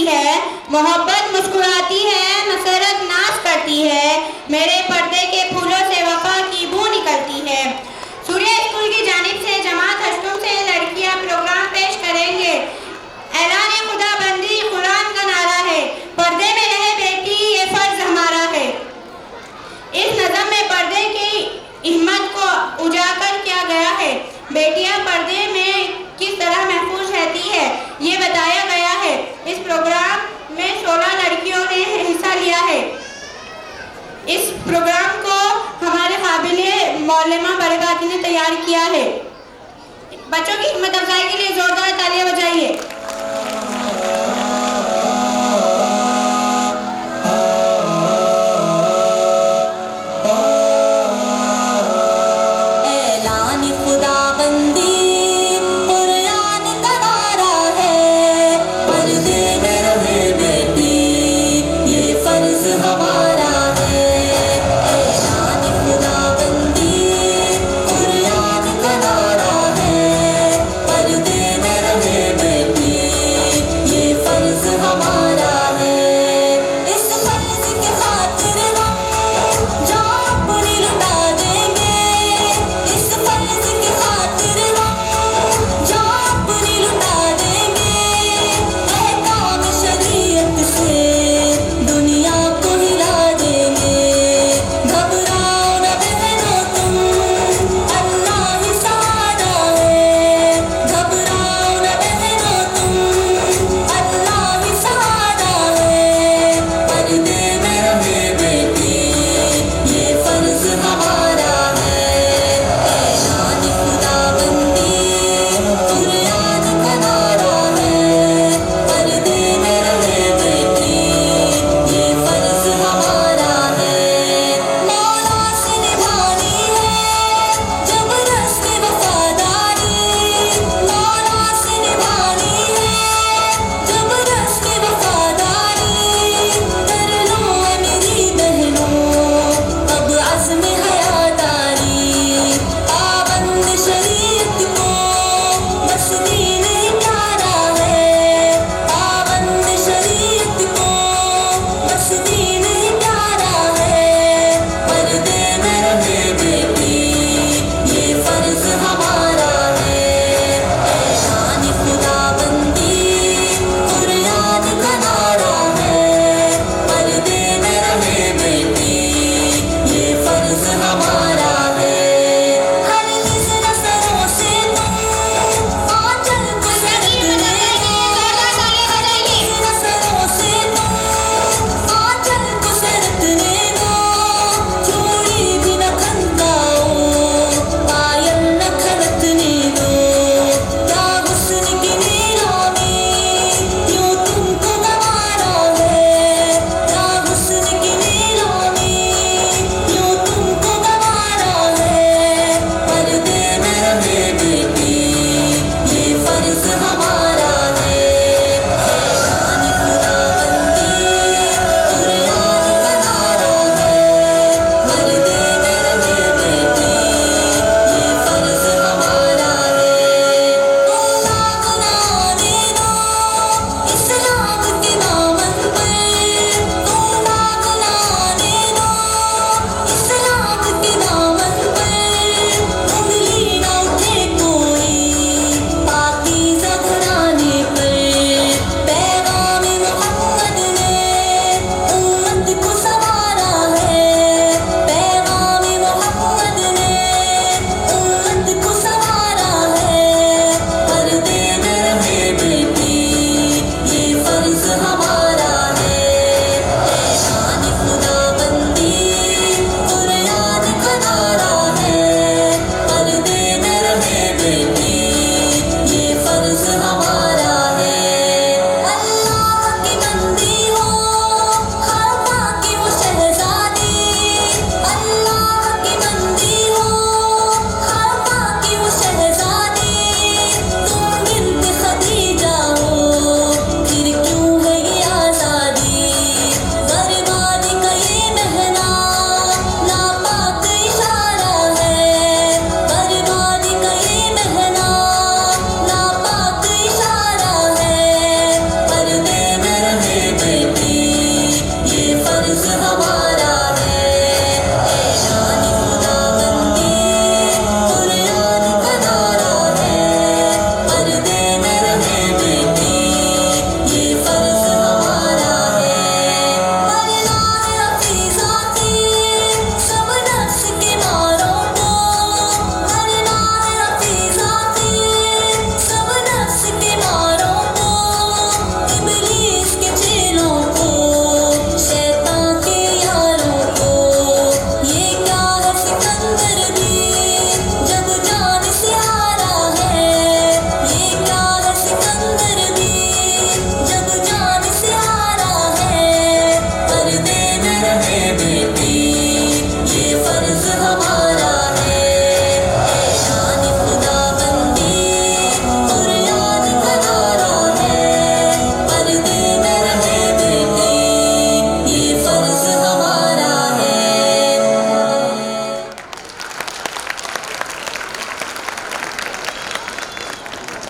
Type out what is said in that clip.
करती है, मोहब्बत मुस्कुराती है, मसरत नाश करती है, मेरे पर्दे के फूलों से वफा की बू निकलती है। सूर्य स्कूल की जानिब से जमात हश्तुम से लड़कियां प्रोग्राम पेश करेंगे। ऐलान खुदा बंदी कुरान का नारा है, पर्दे में रहे बेटी ये फर्ज हमारा है। इस नज़म में पर्दे की हिम्मत को उजागर किया गया है। बेटियां पर्दे में किस तरह महफूज रहती है ये बताया गया है। इस प्रोग्राम में 16 लड़कियों ने हिस्सा लिया है। इस प्रोग्राम को हमारे काबिले मौलमा बरकाती ने तैयार किया है। बच्चों की हिम्मत अफजाई के लिए जोरदार तालियां बजाइए।